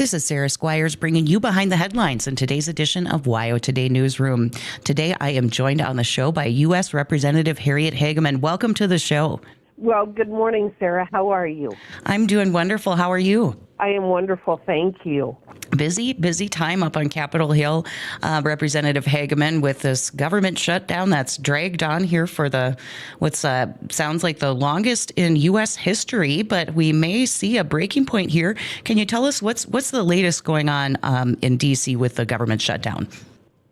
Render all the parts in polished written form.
This is Sarah Squires bringing you behind the headlines in today's edition of WyoToday Newsroom. Today, I am joined on the show by U.S. Representative Harriet Hageman. Welcome to the show. Well, good morning, Sarah. How are you? I'm doing wonderful. How are you? I am wonderful. Thank you. Busy time up on Capitol Hill. Representative Hageman with this government shutdown that's dragged on here for sounds like the longest in U.S. history, but we may see a breaking point here. Can you tell us what's the latest going on in D.C. with the government shutdown?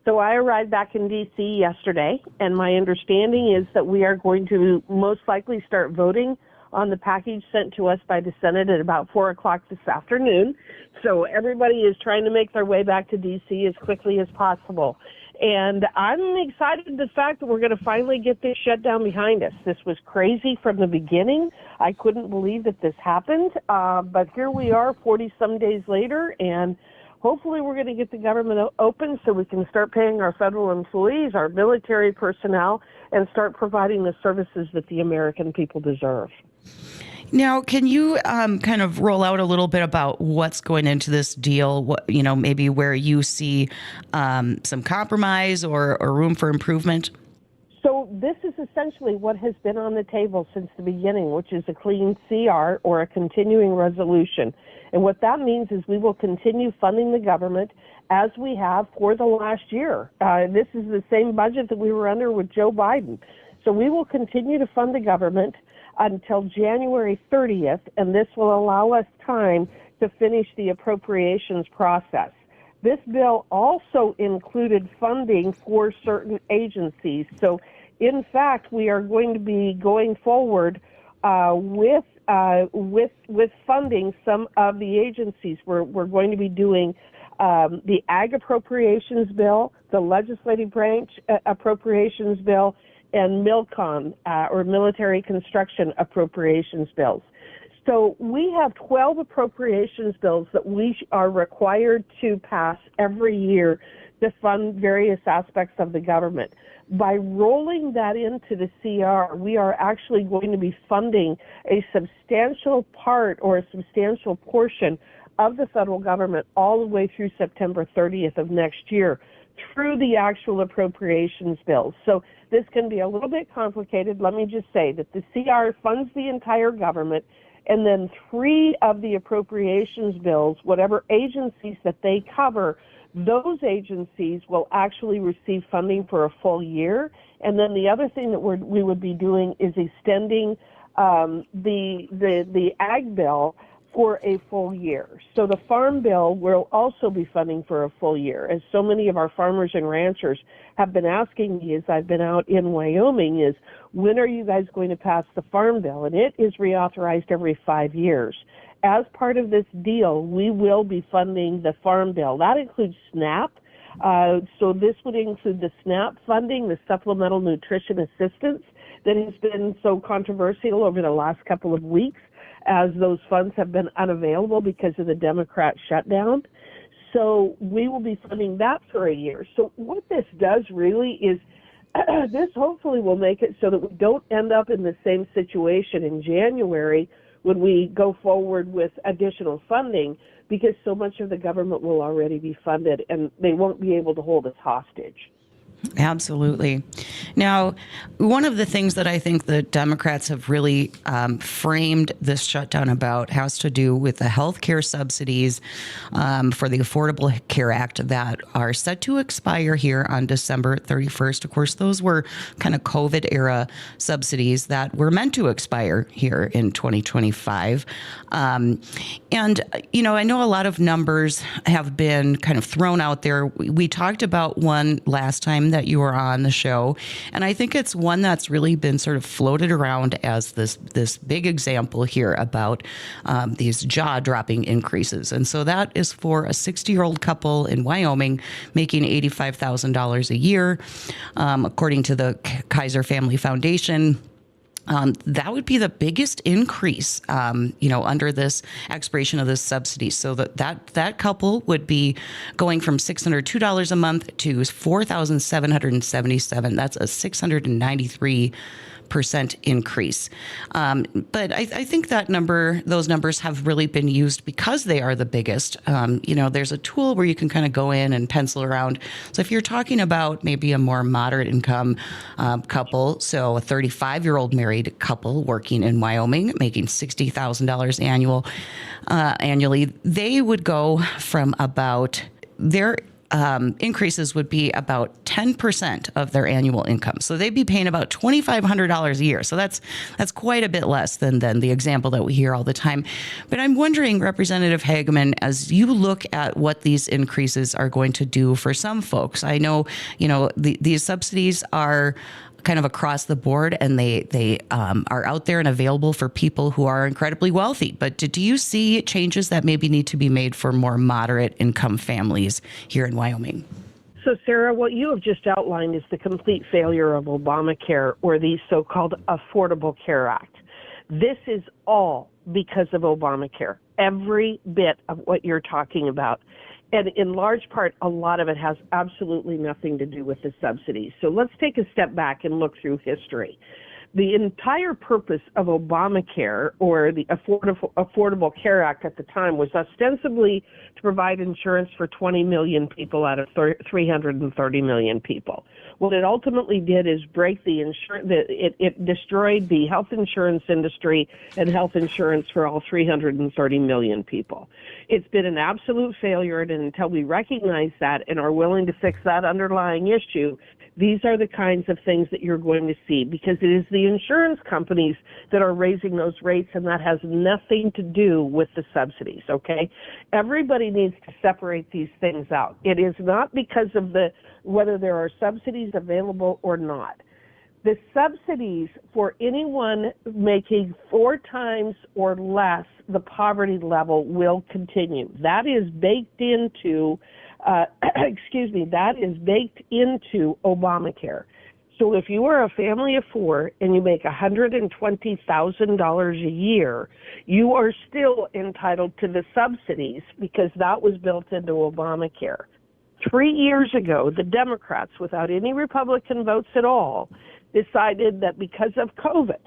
So I arrived back in D.C. yesterday, and my understanding is that we are going to most likely start voting on the package sent to us by the Senate at about 4 o'clock this afternoon. So everybody is trying to make their way back to D.C. as quickly as possible. And I'm excited the fact that we're going to finally get this shutdown behind us. This was crazy from the beginning. I couldn't believe that this happened. But here we are 40-some days later, and hopefully we're going to get the government open so we can start paying our federal employees, our military personnel, and start providing the services that the American people deserve. Now, can you kind of roll out a little bit about what's going into this deal? Maybe where you see some compromise or room for improvement? So this is essentially what has been on the table since the beginning, which is a clean CR or a continuing resolution. And what that means is we will continue funding the government as we have for the last year. This is the same budget that we were under with Joe Biden. So we will continue to fund the government until January 30th, and this will allow us time to finish the appropriations process. This bill also included funding for certain agencies. So, in fact, we are going to be going forward with funding some of the agencies. We're going to be doing the Ag Appropriations Bill, the Legislative Branch Appropriations Bill, and MILCON, or Military Construction Appropriations Bills. So we have 12 appropriations bills that we are required to pass every year to fund various aspects of the government. By rolling that into the CR, we are actually going to be funding a substantial part or a substantial portion of the federal government all the way through September 30th of next year through the actual appropriations bills. So this can be a little bit complicated. Let me just say that the CR funds the entire government, and then 3 of the appropriations bills, whatever agencies that they cover, those agencies will actually receive funding for a full year. And then the other thing that we would be doing is extending the Ag bill for a full year. So the Farm Bill will also be funding for a full year, as so many of our farmers and ranchers have been asking me as I've been out in Wyoming is, when are you guys going to pass the Farm Bill? And it is reauthorized every 5 years. As part of this deal, we will be funding the Farm Bill. That includes SNAP. So this would include the SNAP funding, the Supplemental Nutrition Assistance that has been so controversial over the last couple of weeks, as those funds have been unavailable because of the Democrat shutdown. So we will be funding that for a year. So what this does really is this hopefully will make it so that we don't end up in the same situation in January when we go forward with additional funding, because so much of the government will already be funded and they won't be able to hold us hostage. Absolutely. Now, one of the things that I think the Democrats have really framed this shutdown about has to do with the health care subsidies for the Affordable Care Act that are set to expire here on December 31st. Of course, those were kind of COVID era subsidies that were meant to expire here in 2025. And, I know a lot of numbers have been kind of thrown out there. We talked about one last time that you were on the show, and I think it's one that's really been sort of floated around as this big example here about these jaw-dropping increases. And so that is for a 60-year-old couple in Wyoming making $85,000 a year, according to the Kaiser Family Foundation. that would be the biggest increase, under this expiration of this subsidy. So that couple would be going from $602 a month to $4,777. That's a 693% increase. But I think those numbers have really been used because they are the biggest. There's a tool where you can kind of go in and pencil around. So if you're talking about maybe a more moderate income couple, so a 35-year-old married couple working in Wyoming, making $60,000 annually, they would go from about their increases would be about 10% of their annual income. So they'd be paying about $2,500 a year. So that's quite a bit less than the example that we hear all the time. But I'm wondering, Representative Hageman, as you look at what these increases are going to do for some folks, I know, these subsidies are kind of across the board, and they are out there and available for people who are incredibly wealthy. But do you see changes that maybe need to be made for more moderate income families here in Wyoming? So, Sarah, what you have just outlined is the complete failure of Obamacare, or the so-called Affordable Care Act. This is all because of Obamacare, every bit of what you're talking about. And in large part, a lot of it has absolutely nothing to do with the subsidies. So let's take a step back and look through history. The entire purpose of Obamacare, or the Affordable Care Act at the time, was ostensibly to provide insurance for 20 million people out of 330 million people. What it ultimately did is break the insurance. It destroyed the health insurance industry and health insurance for all 330 million people. It's been an absolute failure, and until we recognize that and are willing to fix that underlying issue, these are the kinds of things that you're going to see, because it is the insurance companies that are raising those rates, and that has nothing to do with the subsidies, okay? Everybody needs to separate these things out. It is not because of whether there are subsidies available or not. The subsidies for anyone making 4 times or less the poverty level will continue. That is baked into that is baked into Obamacare. So if you are a family of 4 and you make $120,000 a year, you are still entitled to the subsidies because that was built into Obamacare. 3 years ago, the Democrats, without any Republican votes at all, decided that because of COVID,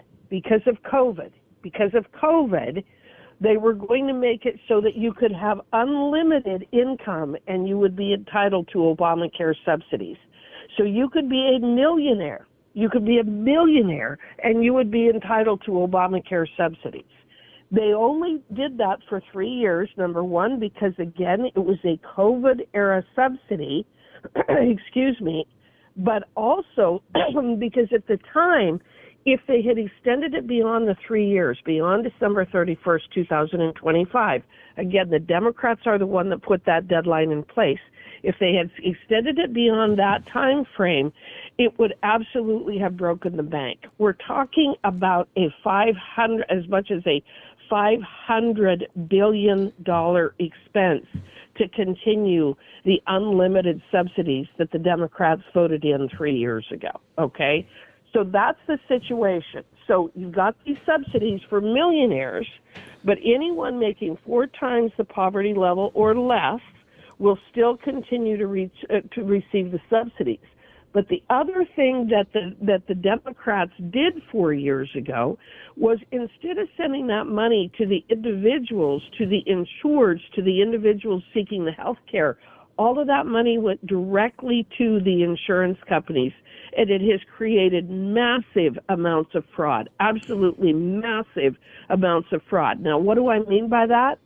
they were going to make it so that you could have unlimited income and you would be entitled to Obamacare subsidies. So you could be a millionaire. You could be a millionaire and you would be entitled to Obamacare subsidies. They only did that for 3 years, number one, because, again, it was a COVID-era subsidy, but also because at the time, if they had extended it beyond the 3 years, beyond December 31st, 2025, again, the Democrats are the one that put that deadline in place. If they had extended it beyond that time frame, it would absolutely have broken the bank. We're talking about as much as a $500 billion expense to continue the unlimited subsidies that the Democrats voted in 3 years ago, okay? So that's the situation. So you've got these subsidies for millionaires, but anyone making 4 times the poverty level or less will still continue to receive the subsidies. But the other thing that the Democrats did 4 years ago was, instead of sending that money to the individuals, to the insureds, to the individuals seeking the health care, all of that money went directly to the insurance companies, and it has created massive amounts of fraud, absolutely massive amounts of fraud. Now, what do I mean by that?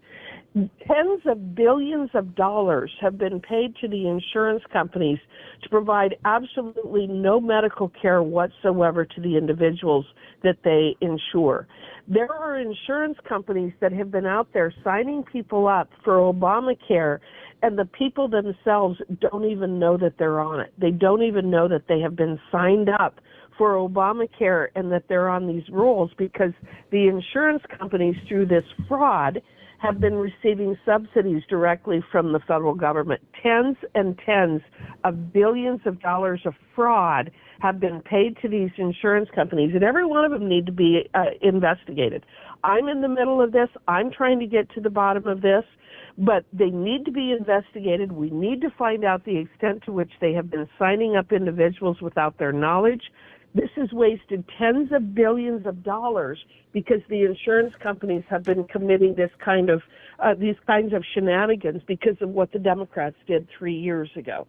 Tens of billions of dollars have been paid to the insurance companies to provide absolutely no medical care whatsoever to the individuals that they insure. There are insurance companies that have been out there signing people up for Obamacare, and the people themselves don't even know that they're on it. They don't even know that they have been signed up for Obamacare and that they're on these rolls, because the insurance companies, through this fraud, have been receiving subsidies directly from the federal government. Tens and tens of billions of dollars of fraud have been paid to these insurance companies, and every one of them need to be investigated. I'm in the middle of this. I'm trying to get to the bottom of this, but they need to be investigated. We need to find out the extent to which they have been signing up individuals without their knowledge. This has wasted tens of billions of dollars because the insurance companies have been committing these kinds of shenanigans because of what the Democrats did 3 years ago.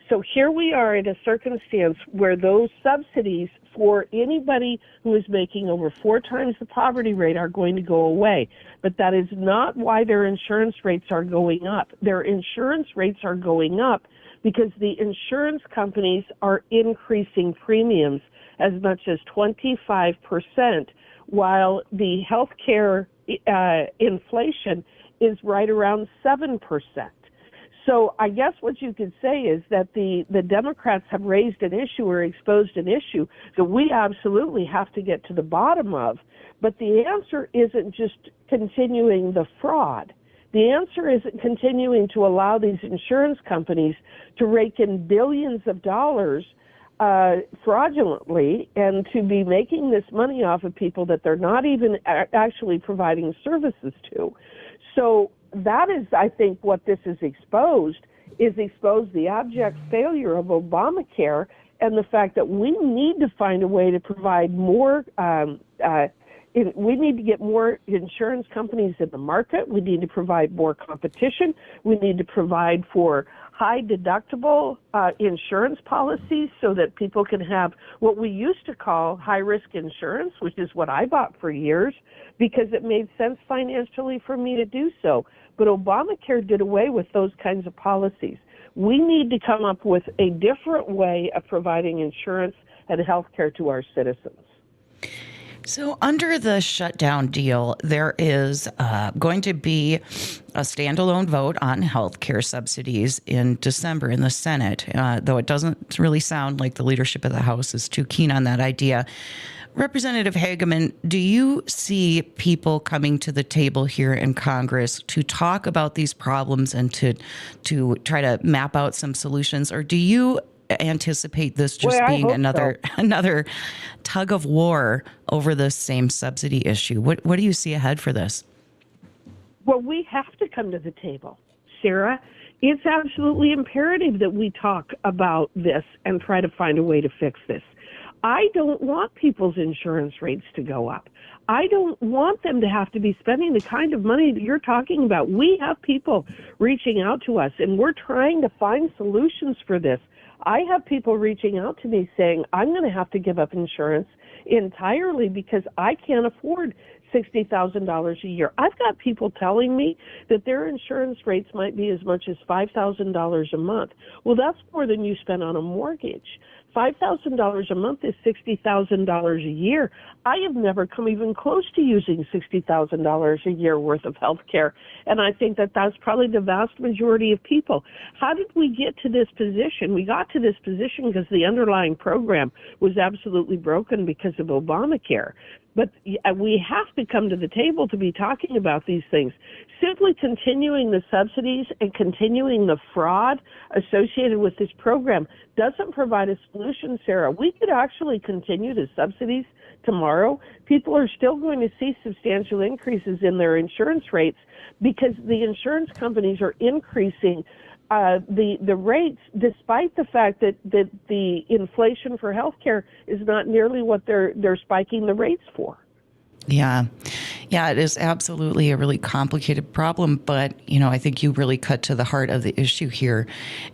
So here we are in a circumstance where those subsidies for anybody who is making over 4 times the poverty rate are going to go away. But that is not why their insurance rates are going up. Their insurance rates are going up because the insurance companies are increasing premiums as much as 25%, while the healthcare inflation is right around 7%. So I guess what you could say is that the Democrats have raised an issue or exposed an issue that we absolutely have to get to the bottom of. But the answer isn't just continuing the fraud. The answer isn't continuing to allow these insurance companies to rake in billions of dollars fraudulently and to be making this money off of people that they're not even actually providing services to. So that is, I think, what this is exposed the abject failure of Obamacare and the fact that we need to find a way to provide more, we need to get more insurance companies in the market. We need to provide more competition. We need to provide for high deductible insurance policies so that people can have what we used to call high risk insurance, which is what I bought for years because it made sense financially for me to do so. But Obamacare did away with those kinds of policies. We need to come up with a different way of providing insurance and health care to our citizens. So under the shutdown deal, there is going to be a standalone vote on health care subsidies in December in the Senate, though it doesn't really sound like the leadership of the House is too keen on that idea. Representative Hageman, do you see people coming to the table here in Congress to talk about these problems and to try to map out some solutions, or do you anticipate this just being another tug of war over the same subsidy issue? What do you see ahead for this? Well, we have to come to the table, Sarah. It's absolutely imperative that we talk about this and try to find a way to fix this. I don't want people's insurance rates to go up. I don't want them to have to be spending the kind of money that you're talking about. We have people reaching out to us, and we're trying to find solutions for this. I have people reaching out to me saying, I'm going to have to give up insurance entirely because I can't afford $60,000 a year. I've got people telling me that their insurance rates might be as much as $5,000 a month. Well, that's more than you spend on a mortgage. $5,000 a month is $60,000 a year. I have never come even close to using $60,000 a year worth of health care, and I think that that's probably the vast majority of people. How did we get to this position? We got to this position because the underlying program was absolutely broken because of Obamacare. But we have to come to the table to be talking about these things. Simply continuing the subsidies and continuing the fraud associated with this program doesn't provide a solution, Sarah. We could actually continue the subsidies tomorrow. People are still going to see substantial increases in their insurance rates because the insurance companies are increasing the rates, despite the fact that the inflation for healthcare is not nearly what they're spiking the rates for. Yeah, it is absolutely a really complicated problem, but I think you really cut to the heart of the issue here,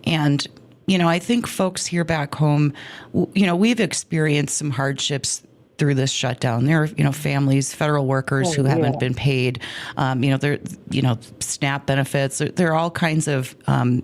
and I think folks here back home, we've experienced some hardships through this shutdown. There are, families, federal workers who haven't been paid, there, SNAP benefits. There are all kinds of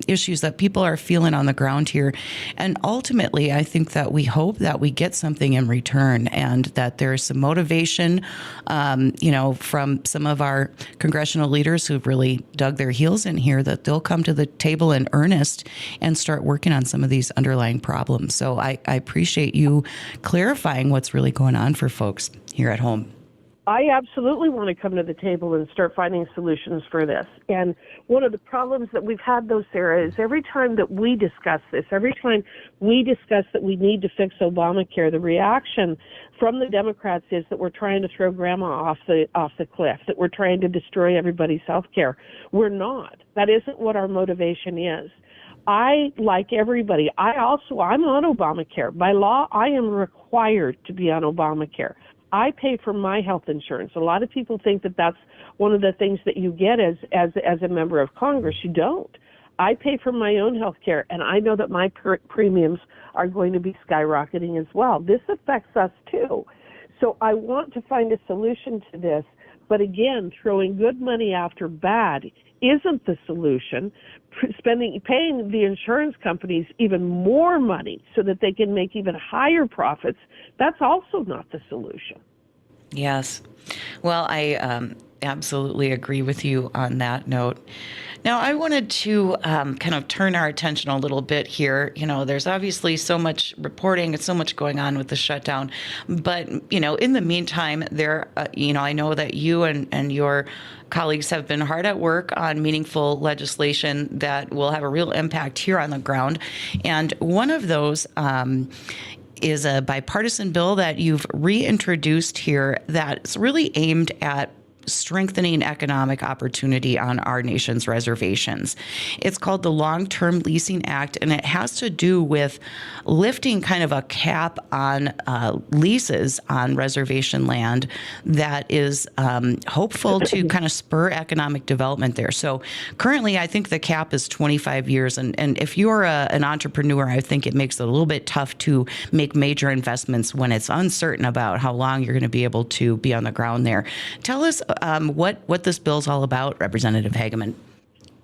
issues that people are feeling on the ground here. And ultimately, I think that we hope that we get something in return and that there's some motivation, from some of our congressional leaders who've really dug their heels in here, that they'll come to the table in earnest and start working on some of these underlying problems. So I appreciate you clarifying what's really going on for folks here at home. I absolutely want to come to the table and start finding solutions for this. And one of the problems that we've had, though, Sarah, is every time that we discuss this, every time we discuss that we need to fix Obamacare, the reaction from the Democrats is that we're trying to throw grandma off the cliff, that we're trying to destroy everybody's health care. We're not. That isn't what our motivation is. I, like everybody, I'm on Obamacare. By law, I am required to be on Obamacare. I pay for my health insurance. A lot of people think that that's one of the things that you get as a member of Congress. You don't. I pay for my own health care, and I know that my premiums are going to be skyrocketing as well. This affects us too. So I want to find a solution to this. But again, throwing good money after bad isn't the solution. Paying the insurance companies even more money so that they can make even higher profits, that's also not the solution. Yes. Well, I absolutely agree with you on that note. Now, I wanted to kind of turn our attention a little bit here. There's obviously so much reporting and so much going on with the shutdown. But, in the meantime, I know that you and your colleagues have been hard at work on meaningful legislation that will have a real impact here on the ground. And one of those is a bipartisan bill that you've reintroduced here that's really aimed at strengthening economic opportunity on our nation's reservations. It's called the Long-Term Leasing Act, and it has to do with lifting kind of a cap on leases on reservation land that is hopeful to kind of spur economic development there. So currently, I think the cap is 25 years, and if you're an entrepreneur, I think it makes it a little bit tough to make major investments when it's uncertain about how long you're going to be able to be on the ground there. Tell us what this bill's all about, Representative Hageman.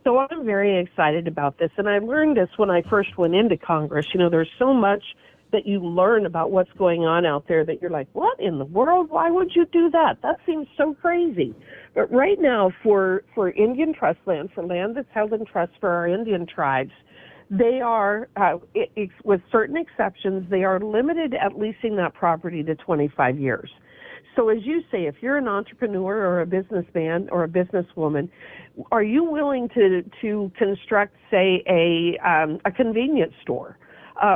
So I'm very excited about this, and I learned this when I first went into Congress. There's so much that you learn about what's going on out there that you're like, what in the world? Why would you do that? That seems so crazy. But right now, for Indian trust land, for land that's held in trust for our Indian tribes, they are, with certain exceptions, they are limited at leasing that property to 25 years. So as you say, if you're an entrepreneur or a businessman or a businesswoman, are you willing to construct, say, a convenience store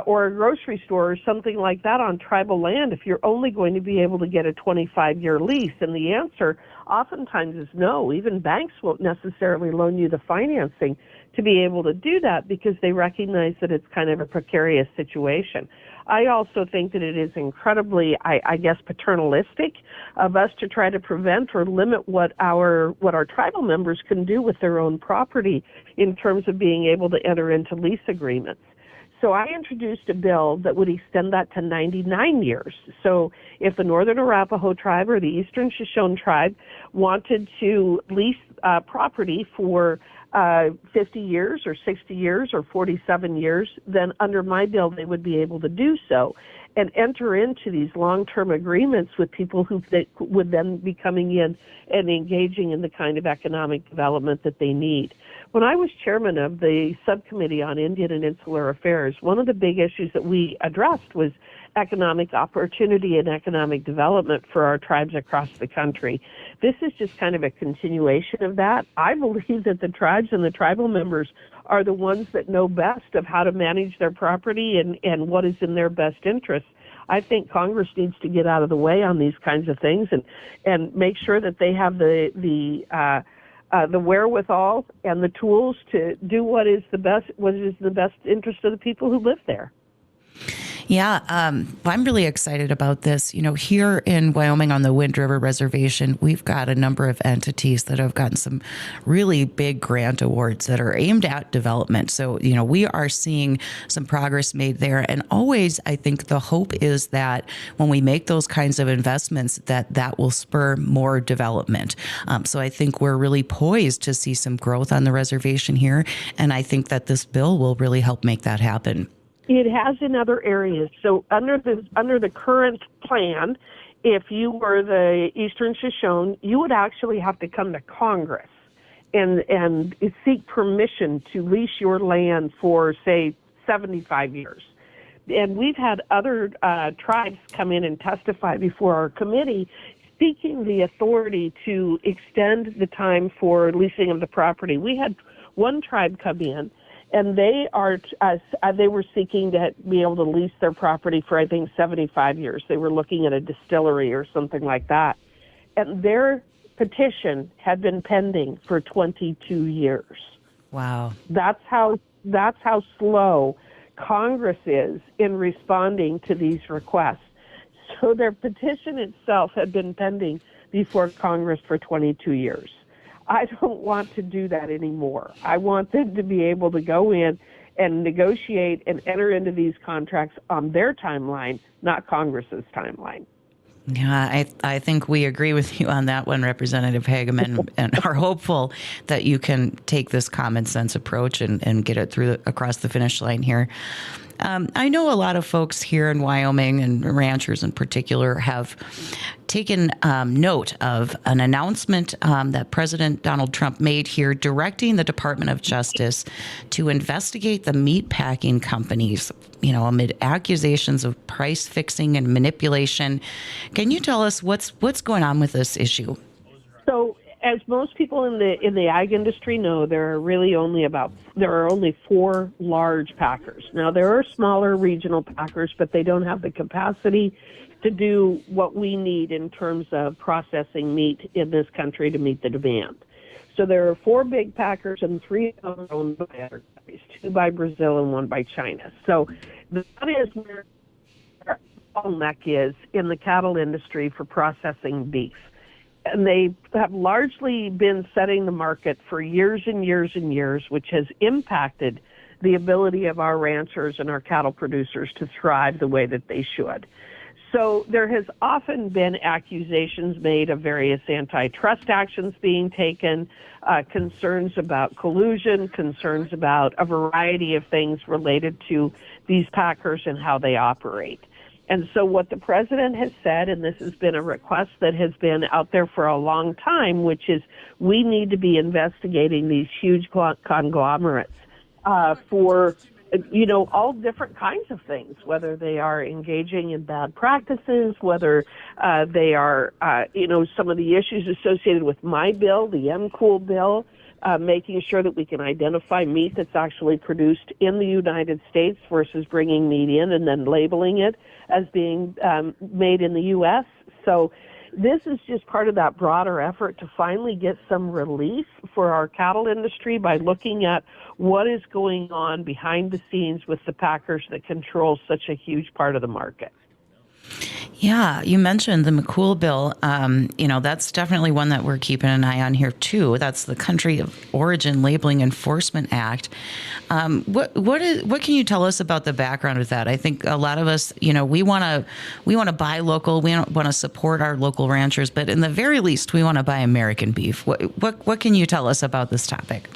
or a grocery store or something like that on tribal land if you're only going to be able to get a 25-year lease? And the answer oftentimes is no. Even banks won't necessarily loan you the financing to be able to do that because they recognize that it's kind of a precarious situation. I also think that it is incredibly, I guess, paternalistic of us to try to prevent or limit what our tribal members can do with their own property in terms of being able to enter into lease agreements. So I introduced a bill that would extend that to 99 years. So if the Northern Arapaho tribe or the Eastern Shoshone tribe wanted to lease property for 50 years or 60 years or 47 years, then under my bill they would be able to do so and enter into these long-term agreements with people who would then be coming in and engaging in the kind of economic development that they need. When I was chairman of the subcommittee on Indian and Insular Affairs, one of the big issues that we addressed was economic opportunity and economic development for our tribes across the country. This is just kind of a continuation of that. I believe that the tribes and the tribal members are the ones that know best of how to manage their property and what is in their best interest. I think Congress needs to get out of the way on these kinds of things and make sure that they have the wherewithal and the tools to do what is the best interest of the people who live there. Yeah, I'm really excited about this. Here in Wyoming on the Wind River Reservation, we've got a number of entities that have gotten some really big grant awards that are aimed at development. So, we are seeing some progress made there. And always, I think the hope is that when we make those kinds of investments, that will spur more development. So I think we're really poised to see some growth on the reservation here. And I think that this bill will really help make that happen. It has in other areas. So under the current plan, if you were the Eastern Shoshone, you would actually have to come to Congress and seek permission to lease your land for, say, 75 years. And we've had other tribes come in and testify before our committee seeking the authority to extend the time for leasing of the property. We had one tribe come in, and they were seeking to be able to lease their property for, I think, 75 years. They were looking at a distillery or something like that. And their petition had been pending for 22 years. Wow. That's how slow Congress is in responding to these requests. So their petition itself had been pending before Congress for 22 years. I don't want to do that anymore. I want them to be able to go in and negotiate and enter into these contracts on their timeline, not Congress's timeline. Yeah, I think we agree with you on that one, Representative Hageman, and are hopeful that you can take this common sense approach and get it across the finish line here. I know a lot of folks here in Wyoming, and ranchers in particular, have taken note of an announcement that President Donald Trump made here directing the Department of Justice to investigate the meat packing companies, amid accusations of price fixing and manipulation. Can you tell us what's going on with this issue? So, as most people in the ag industry know, there are only 4 large packers. Now, there are smaller regional packers, but they don't have the capacity to do what we need in terms of processing meat in this country to meet the demand. So there are 4 big packers, and 3 of them are owned by other countries, 2 by Brazil and 1 by China. So that is where our bottleneck is in the cattle industry for processing beef. And they have largely been setting the market for years and years and years, which has impacted the ability of our ranchers and our cattle producers to thrive the way that they should. So there has often been accusations made of various antitrust actions being taken, concerns about collusion, concerns about a variety of things related to these packers and how they operate. And so what the president has said, and this has been a request that has been out there for a long time, which is we need to be investigating these huge conglomerates for, all different kinds of things, whether they are engaging in bad practices, whether they are, some of the issues associated with my bill, the MCOOL bill, making sure that we can identify meat that's actually produced in the United States versus bringing meat in and then labeling it as being made in the U.S. So this is just part of that broader effort to finally get some relief for our cattle industry by looking at what is going on behind the scenes with the packers that control such a huge part of the market. Yeah, you mentioned the McCool bill. That's definitely one that we're keeping an eye on here too. That's the Country of Origin Labeling Enforcement Act. What can you tell us about the background of that? I think a lot of us, we want to buy local. We want to support our local ranchers, but in the very least, we want to buy American beef. What can you tell us about this topic?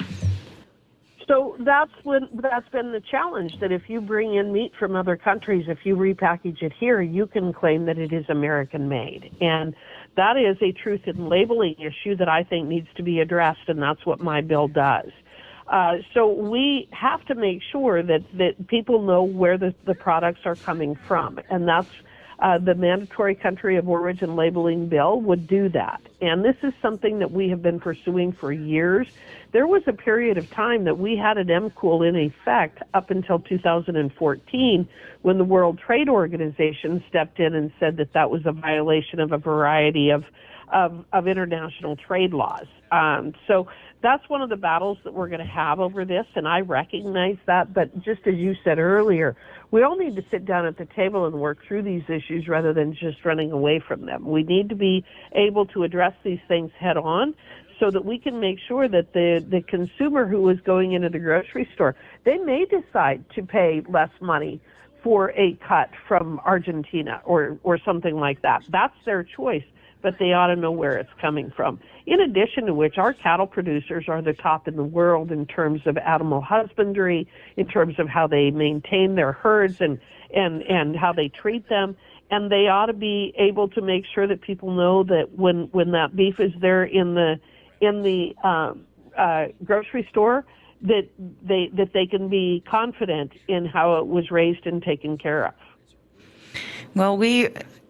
So that's been the challenge, that if you bring in meat from other countries, if you repackage it here, you can claim that it is American made. And that is a truth in labeling issue that I think needs to be addressed, and that's what my bill does. So we have to make sure that people know where the products are coming from, and that's the mandatory country of origin labeling bill would do that. And this is something that we have been pursuing for years. There was a period of time that we had an MCOOL in effect up until 2014 when the World Trade Organization stepped in and said that that was a violation of a variety of international trade laws. So that's one of the battles that we're going to have over this, and I recognize that. But just as you said earlier, we all need to sit down at the table and work through these issues rather than just running away from them. We need to be able to address these things head on so that we can make sure that the consumer who is going into the grocery store, they may decide to pay less money for a cut from Argentina or something like that. That's their choice, but they ought to know where it's coming from. In addition to which, our cattle producers are the top in the world in terms of animal husbandry, in terms of how they maintain their herds and how they treat them. And they ought to be able to make sure that people know that when that beef is there in the grocery store, that they can be confident in how it was raised and taken care of. Well,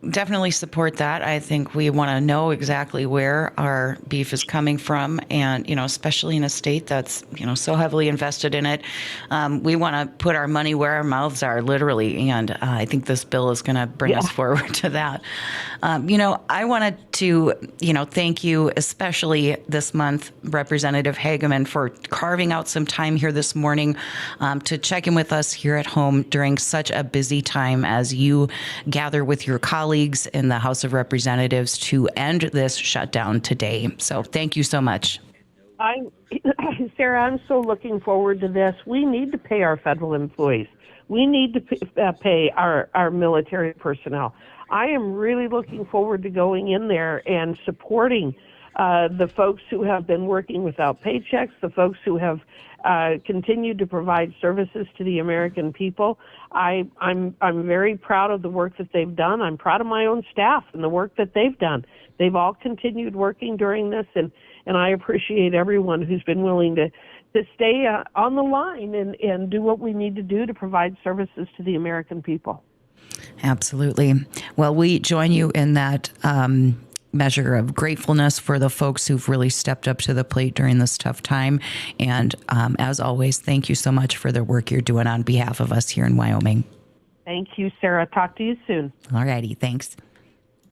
definitely support that. I think we want to know exactly where our beef is coming from, and especially in a state that's so heavily invested in it, we want to put our money where our mouths are, literally. And I think this bill is going to bring us forward to that. I wanted to thank you, especially this month, Representative Hageman, for carving out some time here this morning to check in with us here at home during such a busy time as you gather with your colleagues in the House of Representatives to end this shutdown today. So thank you so much. Sarah, I'm so looking forward to this. We need to pay our federal employees. We need to pay our military personnel. I am really looking forward to going in there and supporting the folks who have been working without paychecks, the folks who have continued to provide services to the American people. I'm very proud of the work that they've done. I'm proud of my own staff and the work that they've done. They've all continued working during this, and I appreciate everyone who's been willing to stay on the line and do what we need to do to provide services to the American people. Absolutely. Well, we join you in that measure of gratefulness for the folks who've really stepped up to the plate during this tough time. And as always, thank you so much for the work you're doing on behalf of us here in Wyoming. Thank you, Sarah. Talk to you soon. All righty. Thanks.